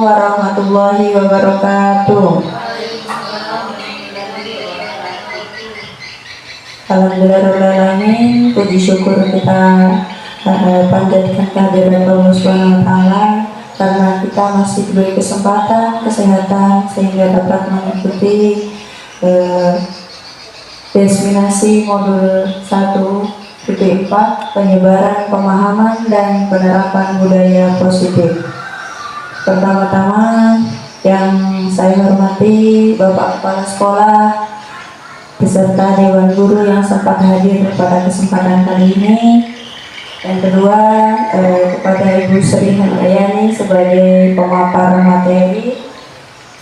warahmatullahi wabarakatuh. Alhamdulillahirrahmanirrahim. Puji syukur kita panjatkan kehadiran Allah Subhanahu wa Ta'ala karena kita masih diberi kesempatan, kesehatan sehingga dapat mengikuti destinasi modul 1.4 penyebaran pemahaman dan penerapan budaya positif. Pertama-tama yang saya hormati Bapak Kepala Sekolah beserta Dewan Guru yang sempat hadir pada kesempatan kali ini. Yang kedua kepada Ibu Sri Handayani sebagai pemapar materi.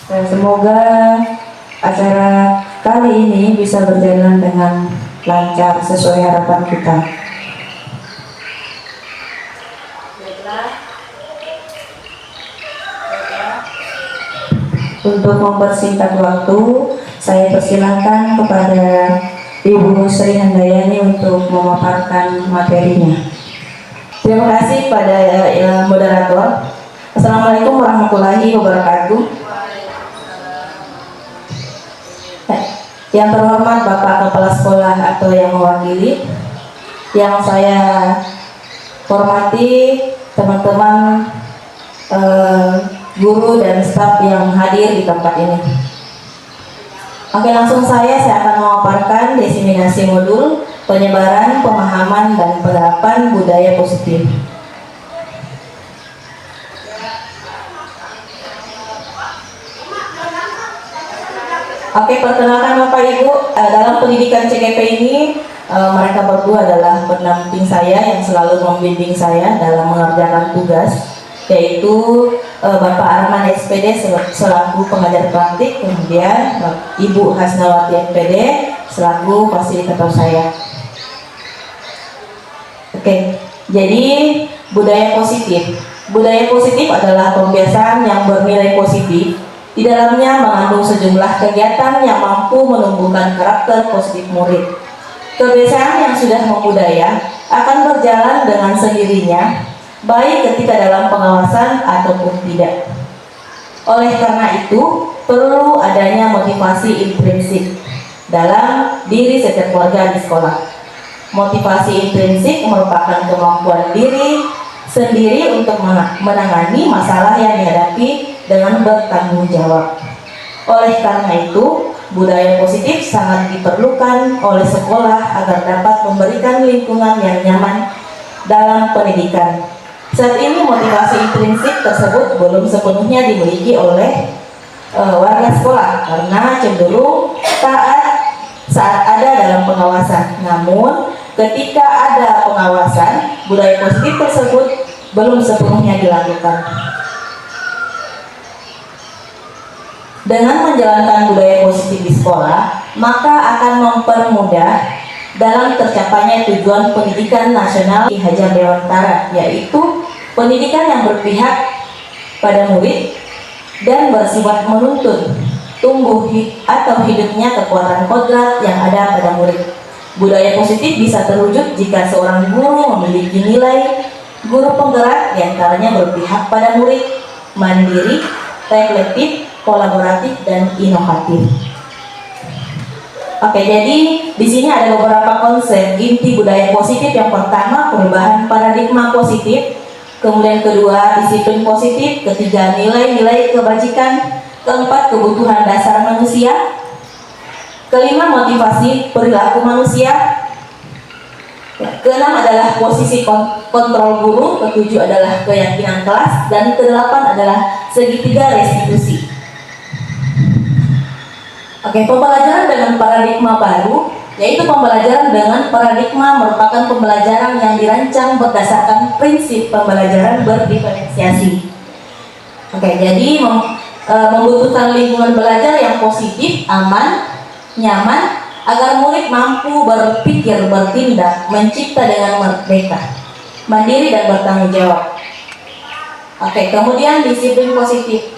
Semoga acara kali ini bisa berjalan dengan lancar sesuai harapan kita. Untuk mempersingkat waktu, saya persilakan kepada Ibu Sri Handayani untuk memaparkan materinya. Terima kasih pada moderator. Assalamualaikum warahmatullahi wabarakatuh. Yang terhormat Bapak Kepala Sekolah atau yang mewakili, yang saya hormati teman-teman guru dan staf yang hadir di tempat ini. Oke, langsung saya akan memaparkan diseminasi modul penyebaran pemahaman dan penerapan budaya positif. Oke, perkenalkan Bapak Ibu, dalam pendidikan CGP ini mereka berdua adalah pendamping saya yang selalu membimbing saya dalam mengerjakan tugas, yaitu Bapak Arman SPD selaku pengajar praktik, kemudian Ibu Hasnawati SPD selaku fasilitator saya. Oke, jadi budaya positif. Budaya positif adalah kebiasaan yang bernilai positif. Di dalamnya mengandung sejumlah kegiatan yang mampu menumbuhkan karakter positif murid. Kebiasaan yang sudah membudaya akan berjalan dengan sendirinya, baik ketika dalam pengawasan ataupun tidak. Oleh karena itu, perlu adanya motivasi intrinsik dalam diri setiap warga di sekolah. Motivasi intrinsik merupakan kemampuan diri sendiri untuk menangani masalah yang dihadapi dengan bertanggung jawab. Oleh karena itu, budaya positif sangat diperlukan oleh sekolah agar dapat memberikan lingkungan yang nyaman dalam pendidikan. Saat ini motivasi intrinsik tersebut belum sepenuhnya dimiliki oleh warga sekolah karena cenderung taat saat ada dalam pengawasan. Namun, ketika ada pengawasan, budaya positif tersebut belum sepenuhnya dilakukan. Dengan menjalankan budaya positif di sekolah, maka akan mempermudah dalam tercapainya tujuan pendidikan nasional Ki Hajar Dewantara, yaitu pendidikan yang berpihak pada murid dan bersifat menuntun tumbuh atau hidupnya kekuatan kodrat yang ada pada murid. Budaya positif bisa terwujud jika seorang guru memiliki nilai guru penggerak diantaranya berpihak pada murid, mandiri, reflektif, kolaboratif, dan inovatif. Oke, jadi di sini ada beberapa konsep inti budaya positif. Yang pertama, perubahan paradigma positif. Kemudian kedua, disiplin positif. Ketiga, nilai-nilai kebajikan. Keempat, kebutuhan dasar manusia. Kelima, motivasi perilaku manusia. Keenam adalah posisi kontrol guru. Ketujuh adalah keyakinan kelas. Dan kedelapan adalah segitiga restitusi. Oke, pembelajaran dengan paradigma baru, yaitu pembelajaran dengan paradigma merupakan pembelajaran yang dirancang berdasarkan prinsip pembelajaran berdiferensiasi. Oke, jadi membutuhkan lingkungan belajar yang positif, aman, nyaman, agar murid mampu berpikir, bertindak, mencipta dengan merdeka, mandiri, dan bertanggung jawab. Oke, kemudian disiplin positif.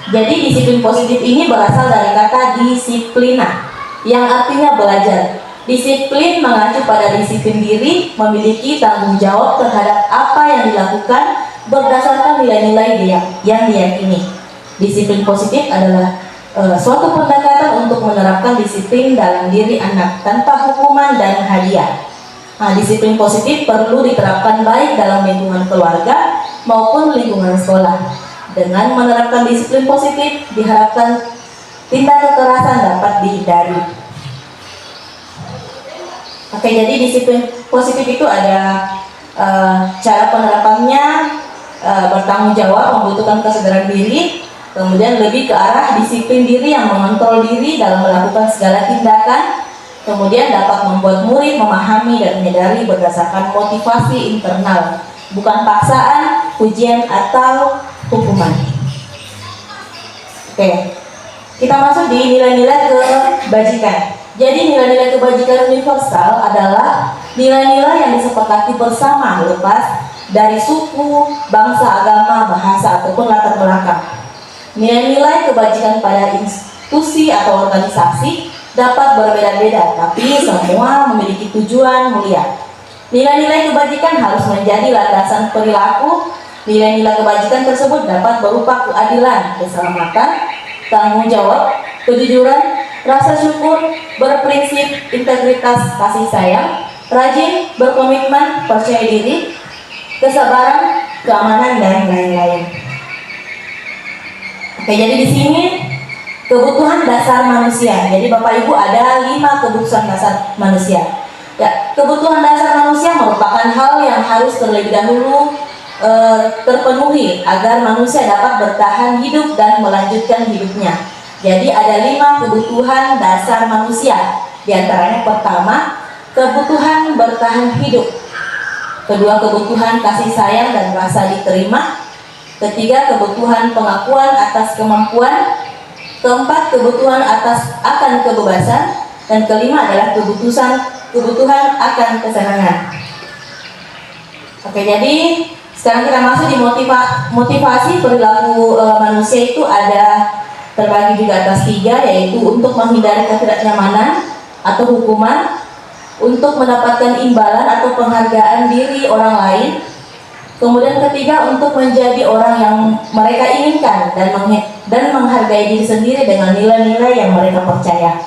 Jadi disiplin positif ini berasal dari kata disiplina, yang artinya belajar. Disiplin mengacu pada disiplin diri, memiliki tanggung jawab terhadap apa yang dilakukan berdasarkan nilai-nilai dia yang diyakini. Disiplin positif adalah suatu pendekatan untuk menerapkan disiplin dalam diri anak tanpa hukuman dan hadiah. Nah, disiplin positif perlu diterapkan baik dalam lingkungan keluarga maupun lingkungan sekolah. Dengan menerapkan disiplin positif, diharapkan tindak kekerasan dapat dihindari. Oke, jadi disiplin positif itu ada cara penerapannya, bertanggung jawab, membutuhkan kesadaran diri, kemudian lebih ke arah disiplin diri yang mengontrol diri dalam melakukan segala tindakan, kemudian dapat membuat murid memahami dan menyadari berdasarkan motivasi internal, bukan paksaan, ujian, atau hukuman. Oke, kita masuk di nilai-nilai kebajikan. Jadi nilai-nilai kebajikan universal adalah nilai-nilai yang disepakati bersama lepas dari suku, bangsa, agama, bahasa, ataupun latar belakang. Nilai-nilai kebajikan pada institusi atau organisasi dapat berbeda-beda, tapi semua memiliki tujuan mulia. Nilai-nilai kebajikan harus menjadi landasan perilaku. Nilai-nilai kebajikan tersebut dapat berupa keadilan, keselamatan, tanggung jawab, kejujuran, rasa syukur, berprinsip, integritas, kasih sayang, rajin, berkomitmen, percaya diri, kesabaran, keamanan, dan lain-lain. Oke, jadi di sini kebutuhan dasar manusia. Jadi Bapak Ibu ada 5 kebutuhan dasar manusia. Ya, kebutuhan dasar manusia merupakan hal yang harus terlebih dahulu terpenuhi agar manusia dapat bertahan hidup dan melanjutkan hidupnya. Jadi ada 5 kebutuhan dasar manusia. Di antaranya pertama, kebutuhan bertahan hidup. Kedua, kebutuhan kasih sayang dan rasa diterima. Ketiga, kebutuhan pengakuan atas kemampuan. Keempat, kebutuhan akan kebebasan. Dan kelima adalah kebutuhan akan kesenangan. Oke, jadi sekarang kita masuk di motivasi perilaku manusia. Itu ada terbagi juga atas 3, yaitu untuk menghindari ketidaknyamanan atau hukuman, untuk mendapatkan imbalan atau penghargaan diri orang lain, kemudian ketiga untuk menjadi orang yang mereka inginkan dan menghargai diri sendiri dengan nilai-nilai yang mereka percaya.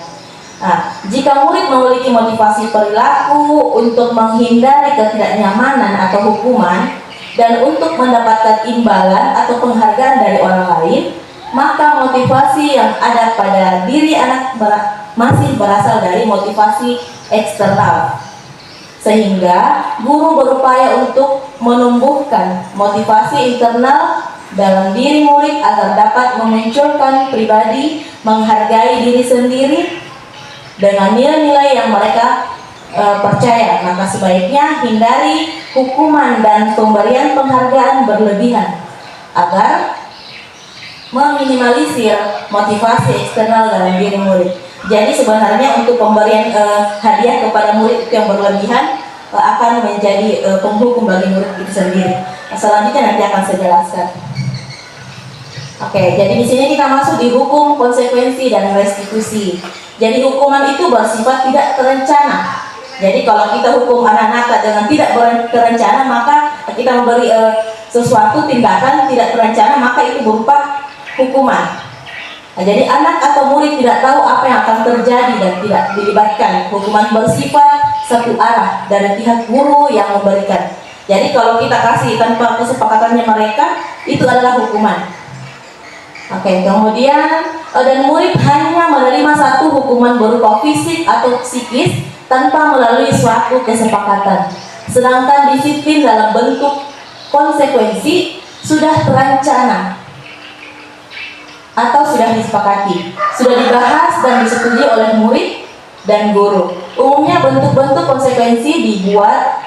Nah, jika murid memiliki motivasi perilaku untuk menghindari ketidaknyamanan atau hukuman dan untuk mendapatkan imbalan atau penghargaan dari orang lain, maka motivasi yang ada pada diri anak masih berasal dari motivasi eksternal. Sehingga guru berupaya untuk menumbuhkan motivasi internal dalam diri murid agar dapat memunculkan pribadi menghargai diri sendiri dengan nilai-nilai yang mereka percaya. Maka sebaiknya hindari hukuman dan pemberian penghargaan berlebihan agar meminimalisir motivasi eksternal dalam diri murid. Jadi sebenarnya untuk pemberian hadiah kepada murid itu yang berlebihan akan menjadi penghukum bagi murid itu sendiri. Selanjutnya nanti akan saya jelaskan. Oke, jadi di sini kita masuk di hukum, konsekuensi, dan restitusi. Jadi hukuman itu bersifat tidak terencana. Jadi kalau kita hukum anak nakal dengan tidak terencana, maka kita memberi sesuatu tindakan tidak terencana, maka itu berupa hukuman. Nah, jadi anak atau murid tidak tahu apa yang akan terjadi dan tidak dilibatkan. Hukuman bersifat satu arah dari pihak guru yang memberikan. Jadi kalau kita kasih tanpa kesepakatannya mereka, itu adalah hukuman. Oke, kemudian dan murid hanya menerima satu hukuman berupa fisik atau psikis tanpa melalui suatu kesepakatan. Sedangkan disiplin dalam bentuk konsekuensi sudah terancana atau sudah disepakati, sudah dibahas dan disetujui oleh murid dan guru. Umumnya bentuk-bentuk konsekuensi dibuat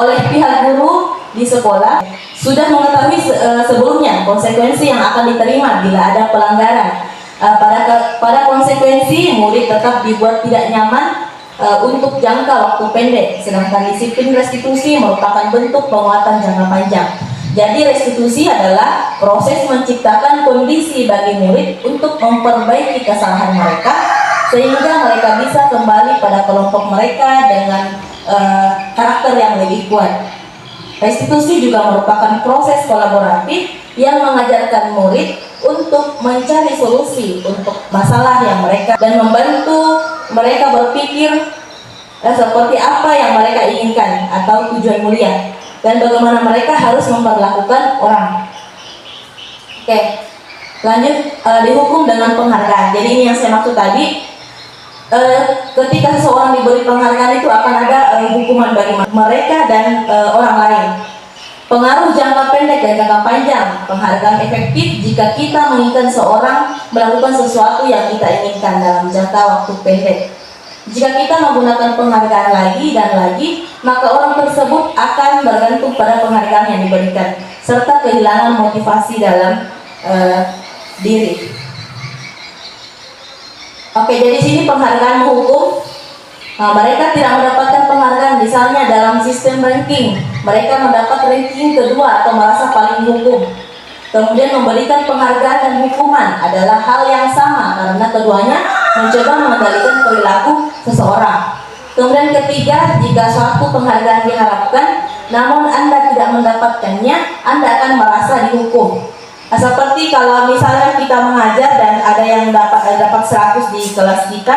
oleh pihak guru di sekolah, sudah mengetahui sebelumnya konsekuensi yang akan diterima bila ada pelanggaran. Pada konsekuensi, murid tetap dibuat tidak nyaman untuk jangka waktu pendek, sedangkan disiplin restitusi merupakan bentuk penguatan jangka panjang. Jadi restitusi adalah proses menciptakan kondisi bagi murid untuk memperbaiki kesalahan mereka sehingga mereka bisa kembali pada kelompok mereka dengan karakter yang lebih kuat. Restitusi juga merupakan proses kolaboratif yang mengajarkan murid untuk mencari solusi untuk masalah yang mereka dan membantu mereka berpikir seperti apa yang mereka inginkan atau tujuan mulia dan bagaimana mereka harus memperlakukan orang. Oke, lanjut dihukum dengan penghargaan. Jadi ini yang saya maksud tadi. Ketika seseorang diberi penghargaan itu akan ada hukuman bagi mereka dan orang lain. Pengaruh jangka pendek dan jangka panjang. Penghargaan efektif jika kita menginginkan seorang melakukan sesuatu yang kita inginkan dalam jangka waktu pendek. Jika kita menggunakan penghargaan lagi dan lagi, maka orang tersebut akan bergantung pada penghargaan yang diberikan, serta kehilangan motivasi dalam diri. Oke, jadi sini penghargaan menghukum. Mereka tidak mendapatkan penghargaan, misalnya dalam sistem ranking. Mereka mendapat ranking kedua atau merasa paling dihukum. Kemudian memberikan penghargaan dan hukuman adalah hal yang sama karena keduanya mencoba mengendalikan perilaku seseorang. Kemudian ketiga, jika suatu penghargaan diharapkan, namun Anda tidak mendapatkannya, Anda akan merasa dihukum. Seperti kalau misalnya kita mengajar dan ada yang dapat 100 di kelas kita,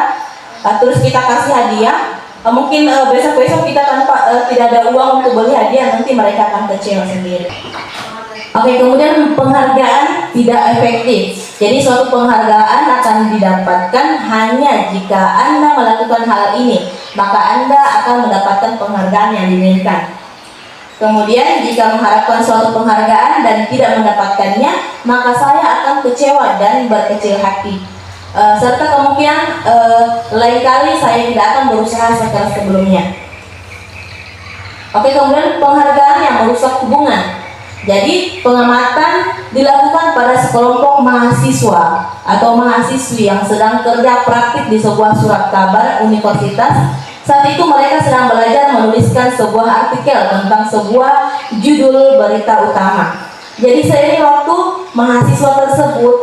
terus kita kasih hadiah, mungkin besok-besok kita tidak ada uang untuk beli hadiah, nanti mereka akan kecewa sendiri. Oke, kemudian penghargaan tidak efektif. Jadi suatu penghargaan akan didapatkan hanya jika Anda melakukan hal ini, maka Anda akan mendapatkan penghargaan yang diinginkan. Kemudian jika mengharapkan suatu penghargaan dan tidak mendapatkannya, maka saya akan kecewa dan berkecil hati. Serta kemungkinan lain kali saya tidak akan berusaha sekeras sebelumnya. Oke, kemudian penghargaan yang merusak hubungan. Jadi pengamatan dilakukan pada sekelompok mahasiswa atau mahasiswi yang sedang kerja praktik di sebuah surat kabar universitas. Saat itu mereka sedang belajar menuliskan sebuah artikel tentang sebuah judul berita utama. Jadi seiring waktu, mahasiswa tersebut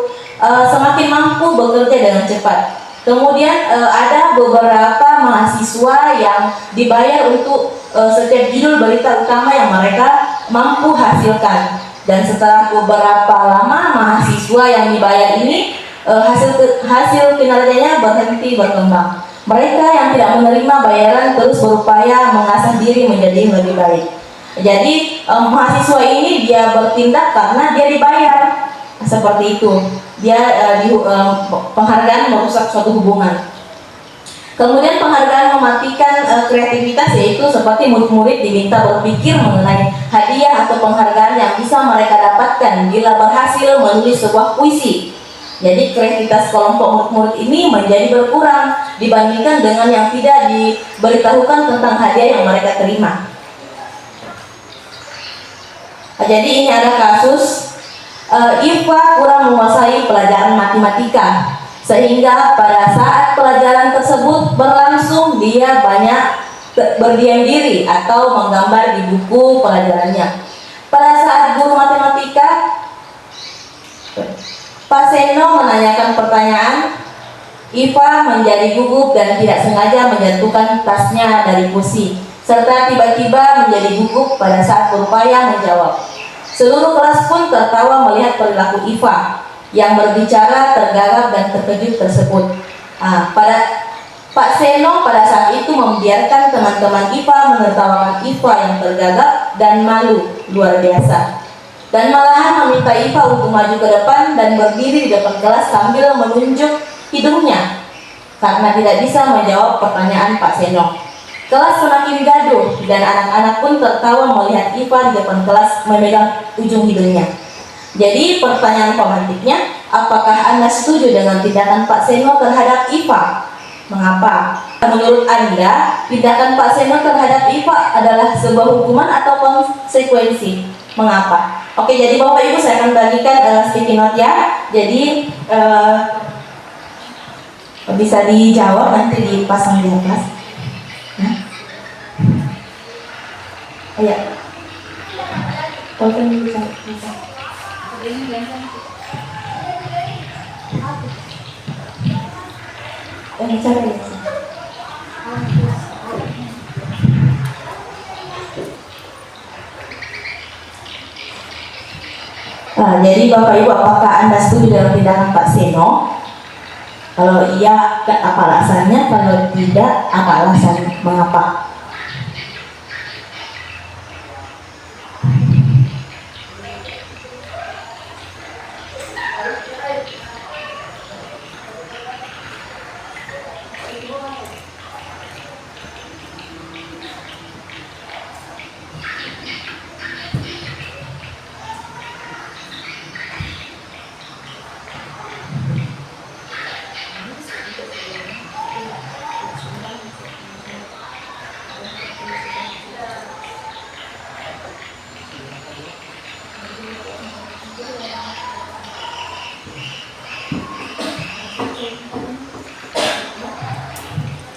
semakin mampu bekerja dengan cepat. Kemudian ada beberapa mahasiswa yang dibayar untuk setiap judul berita utama yang mereka mampu hasilkan. Dan setelah beberapa lama, mahasiswa yang dibayar ini hasil kinerjanya berhenti berkembang. Mereka yang tidak menerima bayaran terus berupaya mengasah diri menjadi lebih baik. Jadi mahasiswa ini dia bertindak karena dia dibayar, seperti itu. Dia penghargaan merusak suatu hubungan. Kemudian penghargaan mematikan kreativitas, yaitu seperti murid-murid diminta berpikir mengenai hadiah atau penghargaan yang bisa mereka dapatkan bila berhasil menulis sebuah puisi. Jadi kreativitas kelompok murid-murid ini menjadi berkurang dibandingkan dengan yang tidak diberitahukan tentang hadiah yang mereka terima. Jadi ini ada kasus Iva kurang menguasai pelajaran matematika, sehingga pada saat pelajaran tersebut berlangsung dia banyak berdiam diri atau menggambar di buku pelajarannya. Pada saat guru matematika Pak Seno menanyakan pertanyaan, Iva menjadi gugup dan tidak sengaja menjatuhkan tasnya dari kursi, serta tiba-tiba menjadi gugup pada saat berupaya menjawab. Seluruh kelas pun tertawa melihat perilaku Iva yang berbicara tergagap dan terkejut tersebut. Pak Seno pada saat itu membiarkan teman-teman Iva menertawakan Iva yang tergagap dan malu luar biasa. Dan malahan meminta Iva untuk maju ke depan dan berdiri di depan kelas sambil menunjuk hidungnya karena tidak bisa menjawab pertanyaan Pak Seno. Kelas semakin gaduh dan anak-anak pun tertawa melihat Iva di depan kelas memegang ujung hidungnya. Jadi pertanyaan pemantiknya, apakah Anda setuju dengan tindakan Pak Seno terhadap Iva? Mengapa? Menurut Anda, tindakan Pak Seno terhadap Iva adalah sebuah hukuman atau konsekuensi? Mengapa? Oke, jadi Bapak Ibu saya akan bagikan sticky note ya. Jadi bisa dijawab, nanti dipasang di atas. Iya. Oke, bisa. Bicara ya. Jadi Bapak Ibu, apakah Anda setuju dengan tindakan Pak Seno? Kalau iya, apa alasannya? Kalau tidak, apa alasan mengapa?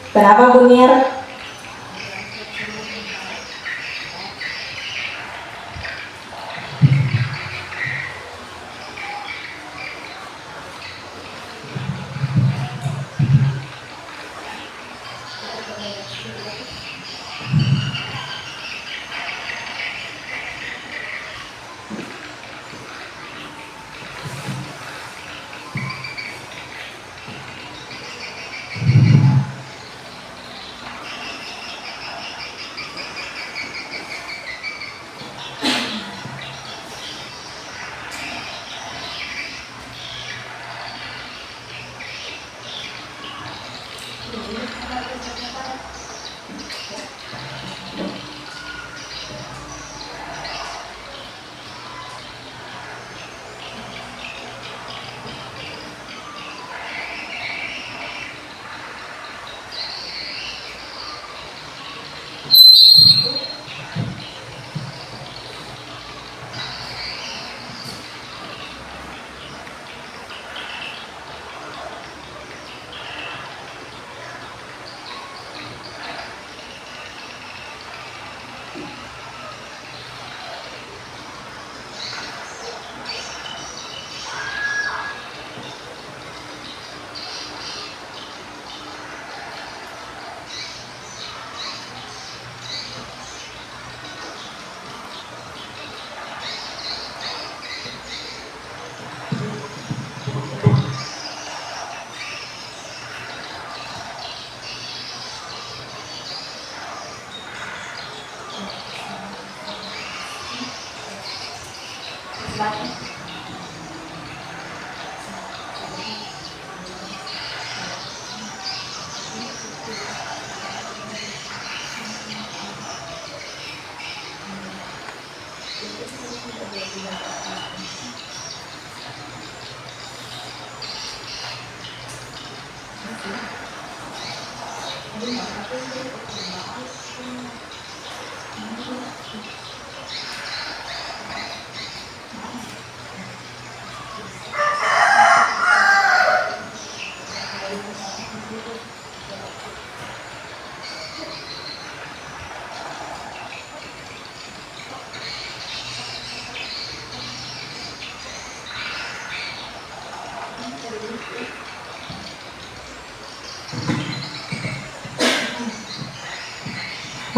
Kenapa Bu Nir?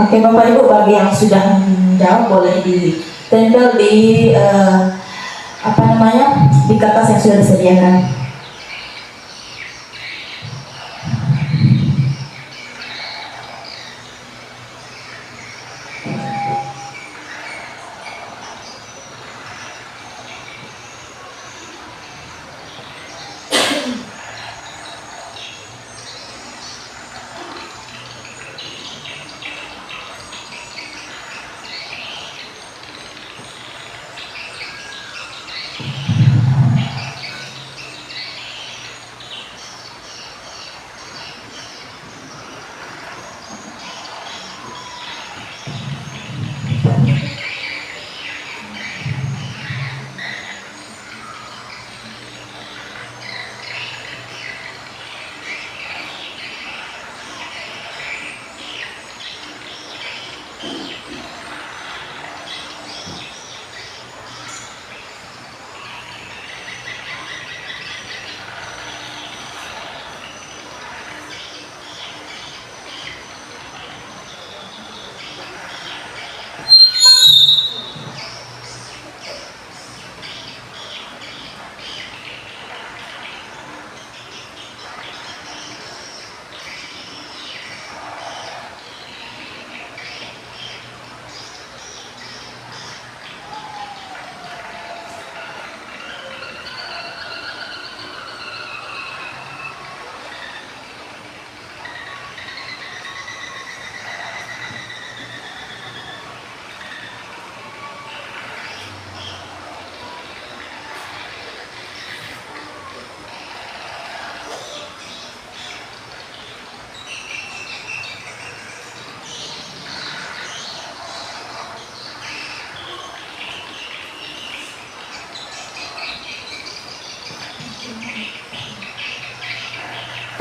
Oke Bapak Ibu, bagi yang sudah menjawab boleh ditempel di di kertas yang sudah disediakan.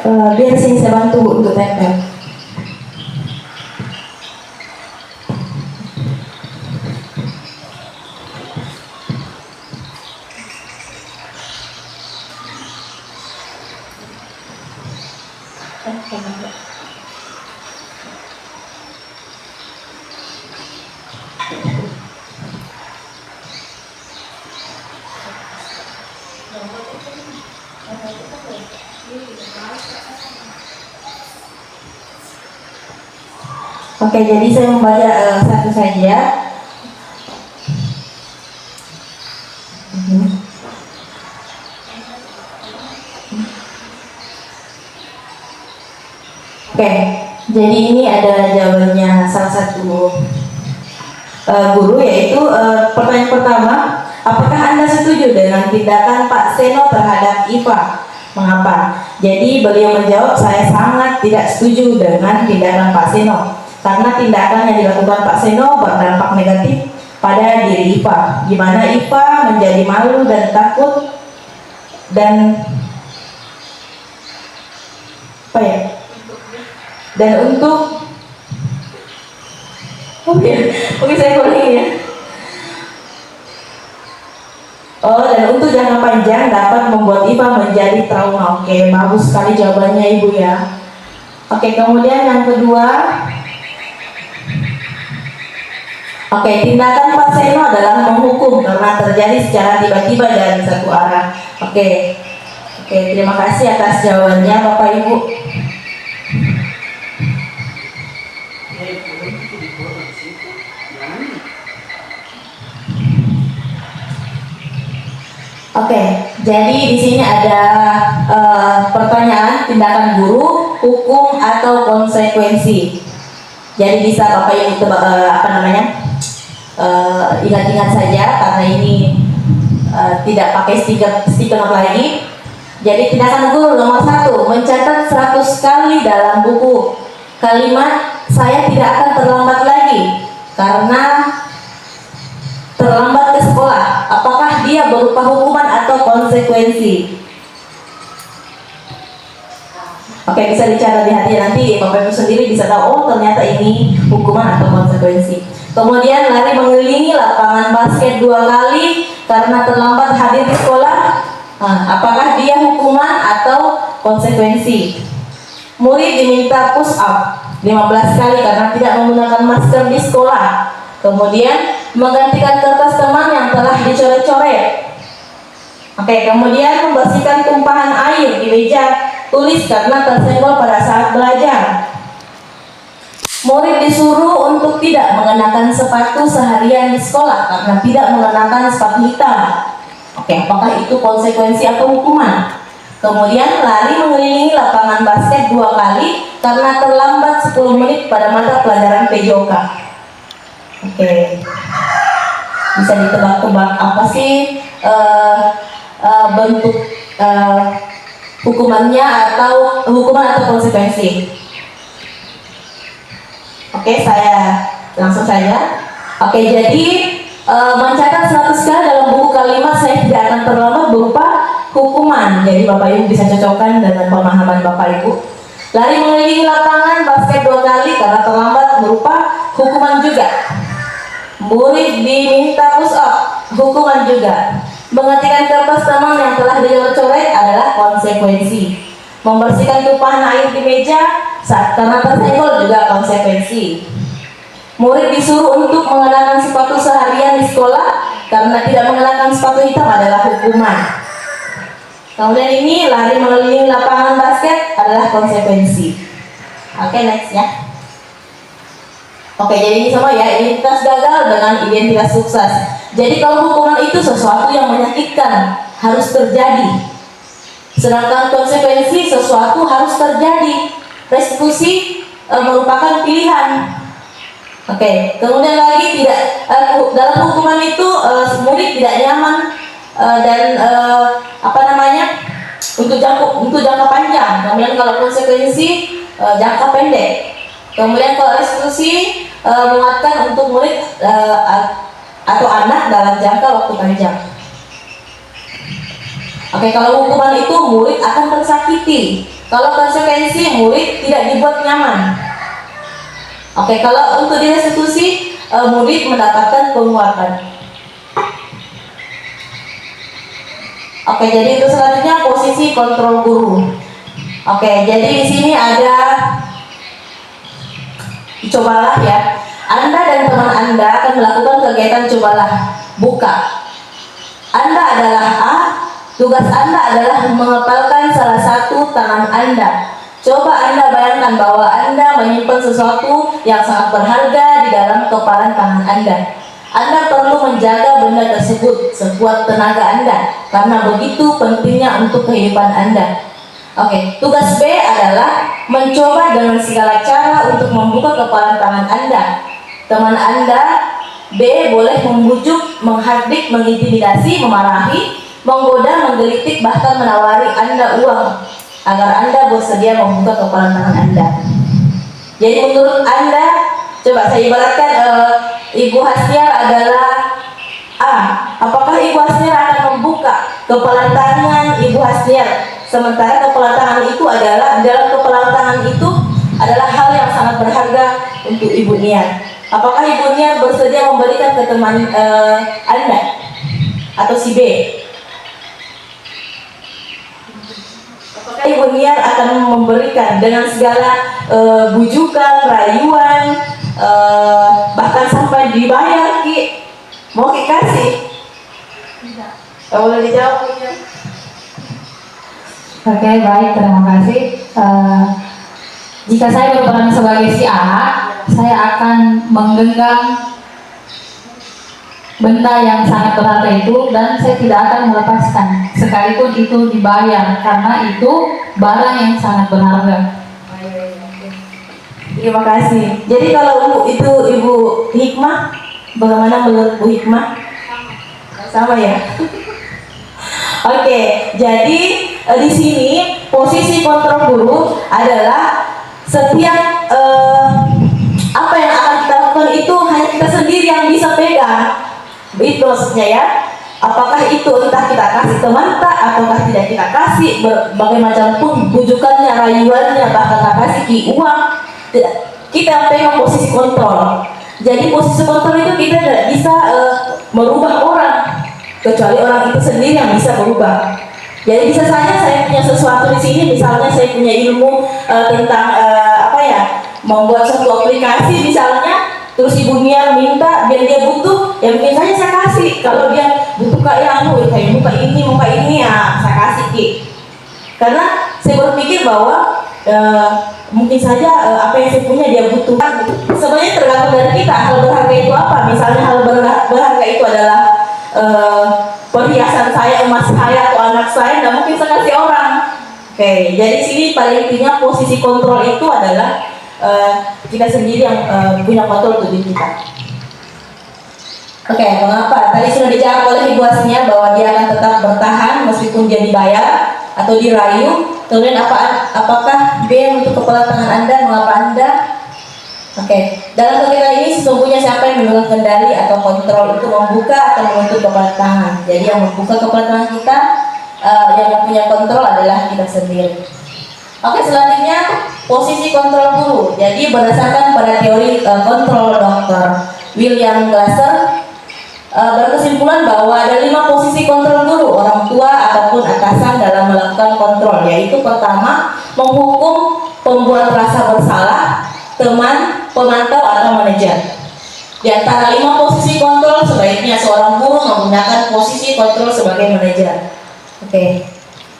Biar sini saya bantu untuk tempel. Oke, jadi saya membaca satu saja. Oke, jadi ini ada jawabannya salah satu guru, yaitu pertanyaan pertama, apakah Anda setuju dengan tindakan Pak Seno terhadap Iva? Mengapa? Jadi beliau menjawab, saya sangat tidak setuju dengan tindakan Pak Seno karena tindakan yang dilakukan Pak Seno berdampak negatif pada diri Iva, di mana Iva menjadi malu dan takut dan apa ya? Dan untuk oke saya ulangi ya. Dan untuk jangka panjang dapat membuat Iva menjadi trauma. Oke, bagus sekali jawabannya Ibu ya. Oke, kemudian yang kedua. Oke, tindakan Pak Seno adalah menghukum karena terjadi secara tiba-tiba dari satu arah. Oke, terima kasih atas jawabannya Bapak Ibu. Oke, jadi di sini ada pertanyaan tindakan guru, hukum atau konsekuensi. Jadi bisa Bapak Ibu ingat-ingat saja karena ini tidak pakai stiker lagi. Jadi tindakan guru nomor 1, mencatat 100 kali dalam buku kalimat saya tidak akan terlambat lagi karena terlambat ke sekolah. Apakah dia berupa hukuman atau konsekuensi? Oke, bisa dicatat di hati, nanti Bapak Ibu sendiri bisa tahu, oh ternyata ini hukuman atau konsekuensi. Kemudian lari mengelilingi lapangan basket 2 kali karena terlambat hadir di sekolah. Apakah dia hukuman atau konsekuensi? Murid diminta push up 15 kali karena tidak menggunakan masker di sekolah. Kemudian menggantikan kertas teman yang telah dicoret-coret. Oke, kemudian membersihkan tumpahan air di meja tulis karena tersenggol pada saat belajar. Murid disuruh untuk tidak mengenakan sepatu seharian di sekolah karena tidak mengenakan sepatu hitam. Oke, apakah itu konsekuensi atau hukuman? Kemudian lari mengelilingi lapangan basket 2 kali karena terlambat 10 menit pada mata pelajaran PJOK. Oke, bisa ditebak-tebak apa sih bentuk hukumannya atau hukuman atau konsekuensi? Oke, saya langsung saja. Oke, jadi mencatat 100 kali dalam buku kalimat saya tidak akan terlambat berupa hukuman. Jadi Bapak Ibu bisa cocokkan dengan pemahaman Bapak Ibu. Lari mengelilingi lapangan basket 2 kali karena terlambat berupa hukuman juga. Murid diminta push up, hukuman juga. Menggantikan kertas teman yang telah dicoret adalah konsekuensi. Membersihkan tumpahan air di meja saat karena tersenggol juga konsekuensi. Murid disuruh untuk mengenakan sepatu seharian di sekolah karena tidak mengenakan sepatu hitam adalah hukuman. Kemudian ini lari mengelilingi lapangan basket adalah konsekuensi. Oke, next ya. Oke, jadi ini semua ya, identitas gagal dengan identitas sukses. Jadi kalau hukuman itu sesuatu yang menyakitkan, harus terjadi. Sedangkan konsekuensi sesuatu harus terjadi. Restitusi merupakan pilihan. Oke, kemudian lagi tidak dalam hukuman itu murid tidak nyaman dan untuk jangka panjang. Kemudian kalau konsekuensi jangka pendek. Kemudian kalau restitusi menguatkan untuk murid atau anak dalam jangka waktu panjang. Oke, kalau hukuman itu murid akan tersakiti. Kalau konsekuensi murid tidak dibuat nyaman. Oke, kalau untuk di restitusi murid mendapatkan penguatan. Oke, jadi untuk selanjutnya posisi kontrol guru. Oke, jadi di sini ada, cobalah ya. Anda dan teman Anda akan melakukan kegiatan cobalah. Buka. Anda adalah A. Tugas Anda adalah mengepalkan salah satu tangan Anda. Coba Anda bayangkan bahwa Anda menyimpan sesuatu yang sangat berharga di dalam kepalan tangan Anda. Anda perlu menjaga benda tersebut sekuat tenaga Anda, karena begitu pentingnya untuk kehidupan Anda. Oke, tugas B adalah mencoba dengan segala cara untuk membuka kepalan tangan Anda. Teman Anda B boleh membujuk, menghardik, mengintimidasi, memarahi, menggoda, menggelitik, bahkan menawari Anda uang agar Anda bersedia membuka kepalan tangan Anda. Jadi menurut Anda, coba saya ibaratkan Ibu Hasniar adalah A. Apakah Ibu Hasniar akan membuka kepalan tangan Ibu Hasniar? Sementara kepalan tangan itu adalah, dalam kepalan tangan itu adalah hal yang sangat berharga untuk Ibu Niar. Apakah Ibu Niar bersedia memberikan ke teman Anda atau si B? Apakah Ibu Niar akan memberikan dengan segala bujukan, rayuan, bahkan sampai dibayar Ki? Mau Ki kasih? Tidak. Boleh dijawab Ki? Oke, baik, terima kasih. Jika saya berperan sebagai si A, saya akan menggenggam benda yang sangat berharga itu dan saya tidak akan melepaskan sekalipun itu dibayar, karena itu barang yang sangat berharga. Terima kasih. Jadi kalau Ibu Hikmah, bagaimana menurut Bu Hikmah? Sama ya. Oke, jadi di sini posisi kontrol guru adalah setiap apa yang akan kita lakukan itu hanya kita sendiri yang bisa pegang. Itu maksudnya ya. Apakah itu entah kita kasih teman tak ataukah tidak kita kasih, berbagai macam pun bujukannya, rayuannya, bahkan kita kasih uang, kita pegang posisi kontrol. Jadi posisi kontrol itu kita tidak bisa merubah orang, kecuali orang itu sendiri yang bisa berubah. Jadi bisa saja saya punya sesuatu di sini, misalnya saya punya ilmu tentang membuat suatu aplikasi misalnya, terus Ibu Niar minta biar dia butuh, ya mungkin saja saya kasih. Kalau dia butuh kayak muka ini ya saya kasih Ki. Karena saya berpikir bahwa mungkin saja apa yang saya punya dia butuhkan. Sebenarnya tergantung dari kita hal berharga itu apa. Misalnya hal berharga itu adalah perhiasan saya, emas saya, atau anak saya, dan mungkin saya kasih orang. Oke, jadi sini pada intinya posisi kontrol itu adalah kita sendiri yang punya kontrol tubuh kita. Oke, mengapa? Tadi sudah dijawab oleh Ibu Hasniar bahwa dia akan tetap bertahan meskipun dia dibayar atau dirayu. Kemudian apakah B untuk kepala tangan Anda? Mengapa Anda? Oke, dalam kegiatan ini sesungguhnya siapa yang memegang kendali atau kontrol untuk membuka atau menutup kepala tangan. Jadi yang membuka kepala tangan kita, yang mempunyai kontrol adalah kita sendiri. Oke, selanjutnya posisi kontrol guru. Jadi berdasarkan pada teori kontrol Dr. William Glasser berkesimpulan bahwa ada 5 posisi kontrol guru, orang tua ataupun atasan dalam melakukan kontrol, yaitu pertama, menghukum pembuat rasa bersalah, teman, pemantau atau manajer. Di antara 5 posisi kontrol, sebaiknya seorang guru menggunakan posisi kontrol sebagai manajer. Oke.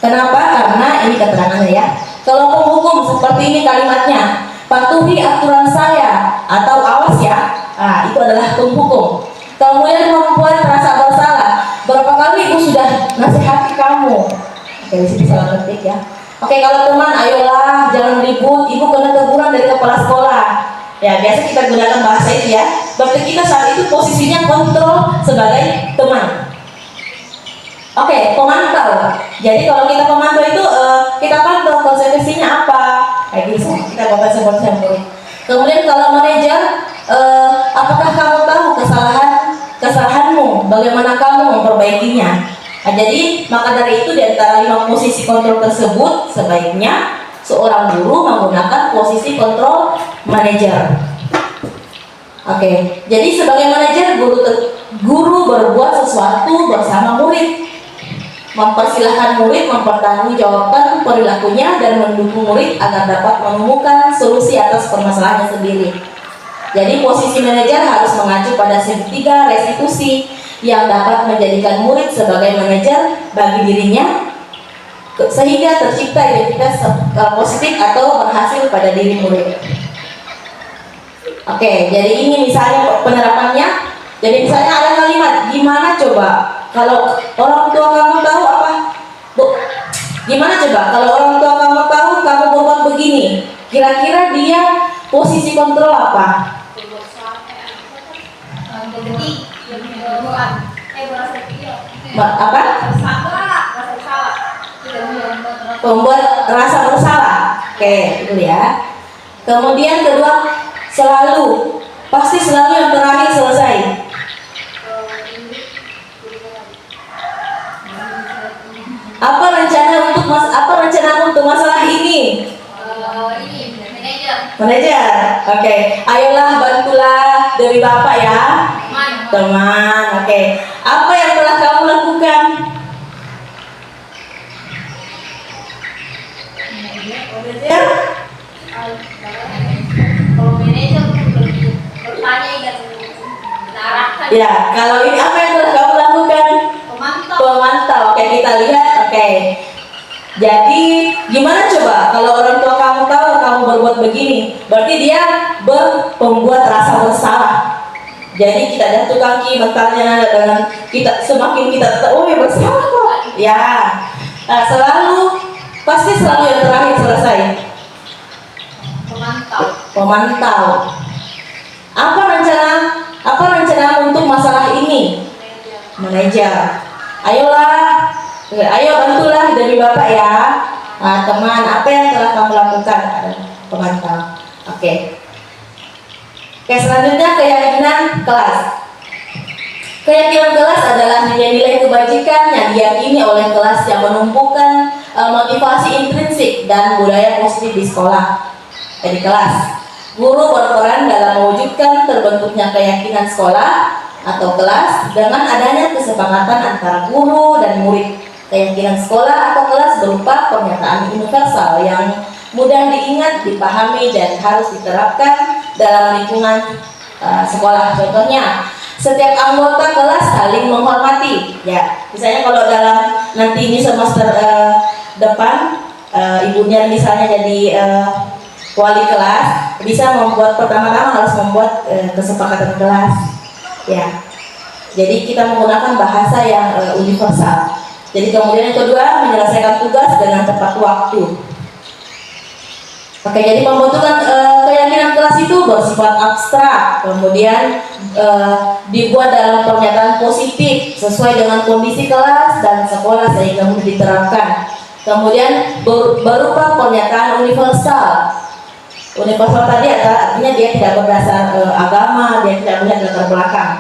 Kenapa? Karena ini keterangannya ya. Kalau penghukum seperti ini kalimatnya, patuhi aturan saya atau awas ya. Nah, itu adalah penghukum. Kemudian membuat rasa bersalah. Berapa kali Ibu sudah nasihati kamu? Oke, di sini salah ketik ya. Oke, kalau teman, ayolah jangan ribut, Ibu kena teguran dari kepala sekolah. Ya, biasa kita gunakan bahasa itu ya. Berarti kita saat itu posisinya kontrol sebagai teman. Oke, pemantau. Jadi kalau kita pemantau itu kita pantau konsekuensinya apa. Kayak gitu, kita baca sebut-sebut. Kemudian kalau manajer, apakah kamu tahu kesalahanmu? Bagaimana kamu memperbaikinya? Nah, jadi maka dari itu di antara 5 posisi kontrol tersebut sebaiknya seorang guru menggunakan posisi kontrol manajer. Oke, jadi sebagai manajer, guru berbuat sesuatu bersama murid, mempersilahkan murid mempertanggungjawabkan perilakunya dan mendukung murid agar dapat menemukan solusi atas permasalahannya sendiri. Jadi posisi manajer harus mengacu pada segitiga restitusi yang dapat menjadikan murid sebagai manajer bagi dirinya, sehingga tercipta identitas positif atau berhasil pada diri murid. Oke, jadi ini misalnya penerapannya. Jadi misalnya ada kalimat, gimana coba kalau orang tua kamu tahu apa? Bu, gimana coba kalau orang tua kamu tahu kamu berbuat begini? Kira-kira dia posisi kontrol apa? Apa? Membuat rasa bersalah. Oke, itu ya. Kemudian kedua, selalu, pasti selalu yang terakhir selesai. Apa rencana untuk masalah ini? Manajer. Oke, ayolah bantulah dari Bapak ya. Teman. Oke. Apa yang telah kamu lakukan? Manajer. Kalau manajer lebih bertanya dan mengarahkan. Ya, kalau ini apa yang telah kamu lakukan? Pemantau. Oke, kita lihat. Oke. Jadi, gimana coba kalau orang tua kamu tahu kamu berbuat begini? Berarti dia membuat rasa bersalah. Jadi kita jatuh kaki mentalnya dengan kita, semakin kita tahu bersalah kok. Ya. Nah, pasti selalu yang terakhir selesai. Pemantau. Apa rencana untuk masalah ini? Manajer. Ayo bantulah dari Bapak ya. Nah, teman, apa yang telah kamu lakukan? Pemantau. Oke, selanjutnya keyakinan kelas. Keyakinan kelas adalah nilai-nilai kebajikan yang diyakini oleh kelas yang menumbuhkan motivasi intrinsik dan budaya positif di sekolah. Di kelas, guru berperan dalam mewujudkan terbentuknya keyakinan sekolah atau kelas dengan adanya kesepakatan antara guru dan murid. Keyakinan sekolah atau kelas berupa pernyataan universal yang mudah diingat, dipahami, dan harus diterapkan dalam lingkungan sekolah. Contohnya, setiap anggota kelas saling menghormati. Ya, misalnya kalau dalam nanti ini semester depan, ibunya misalnya jadi wali kelas, bisa pertama-tama harus membuat kesepakatan kelas. Ya, jadi kita menggunakan bahasa yang universal. Jadi kemudian yang kedua, menyelesaikan tugas dengan tepat waktu. Oke, jadi pembentukan keyakinan kelas itu bersifat abstrak, kemudian dibuat dalam pernyataan positif sesuai dengan kondisi kelas dan sekolah sehingga mudah diterapkan. Kemudian berupa pernyataan universal. Universal tadi artinya dia tidak berdasar agama, dia tidak melihat latar belakang.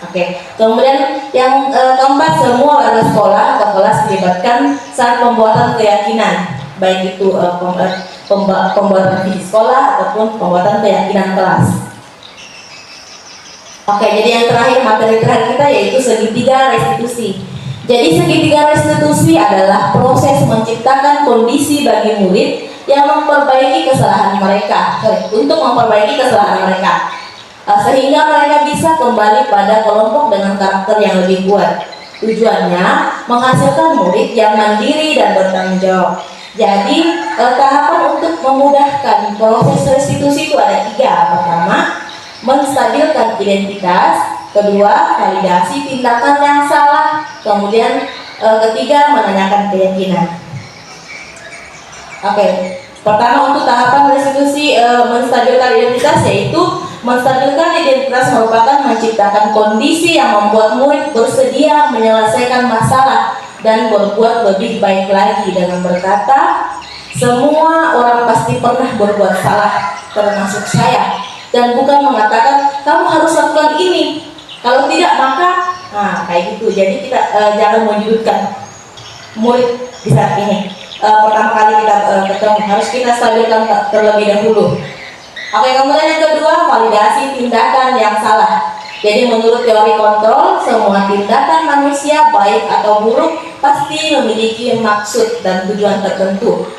Oke. Kemudian yang keempat, semua warga sekolah atau kelas dilibatkan saat pembuatan keyakinan, baik itu pembuatan visi sekolah ataupun pembuatan keyakinan kelas. Oke, jadi yang terakhir, materi terakhir kita yaitu segitiga restitusi. Jadi segitiga restitusi adalah proses menciptakan kondisi bagi murid yang memperbaiki kesalahan mereka, sehingga mereka bisa kembali pada kelompok dengan karakter yang lebih kuat. Tujuannya menghasilkan murid yang mandiri dan bertanggung jawab. Jadi tahapan untuk memudahkan proses restitusi itu ada 3. Pertama, menstabilkan identitas. Kedua, validasi tindakan yang salah. Kemudian ketiga, menanyakan keyakinan. Oke, pertama untuk tahapan restitusi menstabilkan identitas, yaitu menstabilkan identitas merupakan menciptakan kondisi yang membuat murid bersedia menyelesaikan masalah dan berbuat lebih baik lagi dengan berkata, semua orang pasti pernah berbuat salah, termasuk saya, dan bukan mengatakan kamu harus lakukan ini, kalau tidak maka kayak gitu. Jadi kita jangan menyudutkan murid di saat ini. pertama kali kita ketemu, harus kita stabilkan terlebih dahulu. Oke, kemudian yang kedua, validasi tindakan yang salah. Jadi menurut teori kontrol, semua tindakan manusia baik atau buruk pasti memiliki maksud dan tujuan tertentu.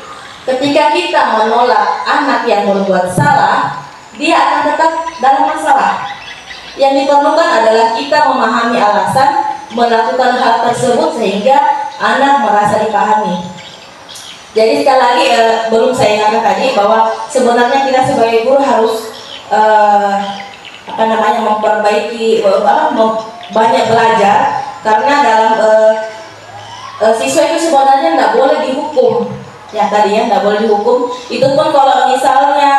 Ketika kita menolak anak yang berbuat salah, dia akan tetap dalam masalah. Yang diperlukan adalah kita memahami alasan melakukan hal tersebut sehingga anak merasa dipahami. Jadi sekali lagi belum saya ingatkan tadi bahwa sebenarnya kita sebagai guru harus memperbaiki banyak belajar, karena dalam siswa itu sebenarnya tidak boleh dihukum. Ya tadi ya, tidak boleh dihukum. Itu pun kalau misalnya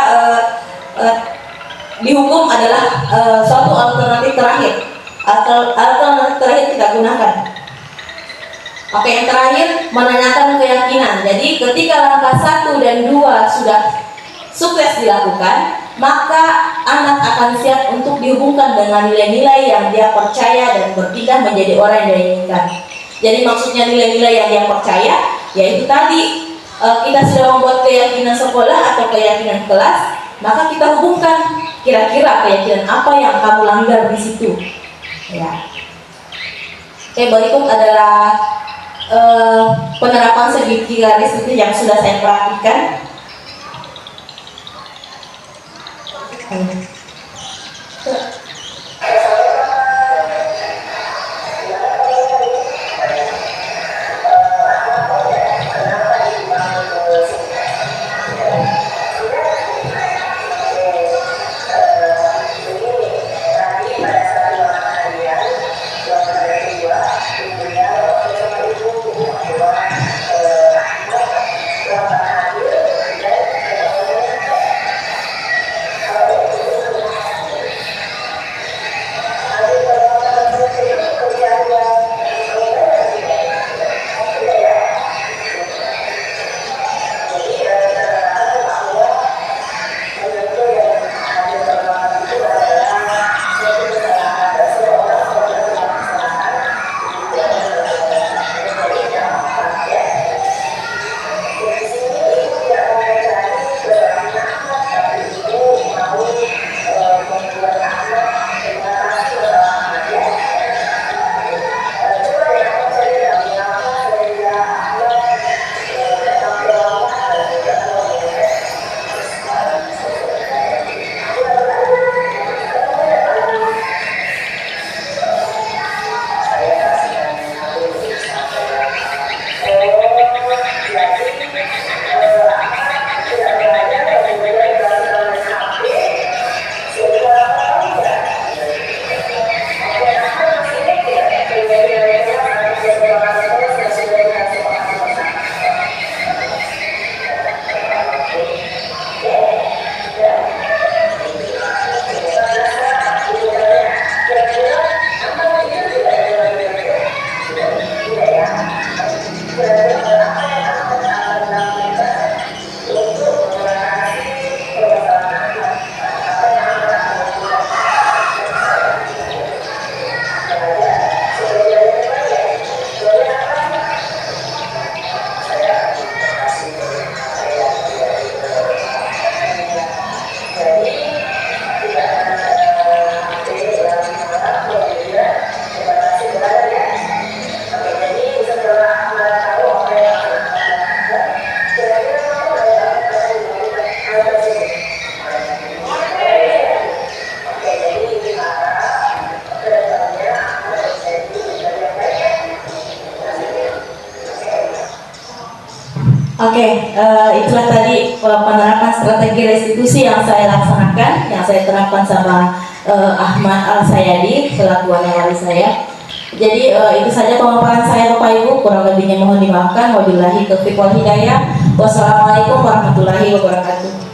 dihukum adalah suatu alternatif terakhir. Alternatif terakhir kita gunakan. Oke, yang terakhir, menanyakan keyakinan. Jadi ketika langkah 1 dan 2 sudah sukses dilakukan, maka anak akan siap untuk dihubungkan dengan nilai-nilai yang dia percaya dan berpindah menjadi orang yang dia inginkan. Jadi maksudnya nilai-nilai yang dia percaya, yaitu tadi kita sudah membuat keyakinan sekolah atau keyakinan kelas, maka kita hubungkan kira-kira keyakinan apa yang kamu langgar di situ. Ya. Oke, berikut adalah penerapan segitiga garis itu yang sudah saya perhatikan. Oke, itulah tadi penerapan strategi restitusi yang saya laksanakan, yang saya terapkan sama Ahmad Al-Sayadi selaku wali saya. Jadi itu saja pemaparan saya Bapak Ibu, kurang lebihnya mohon dimaafkan. Wabillahi taufiq wal hidayah. Wassalamualaikum warahmatullahi wabarakatuh.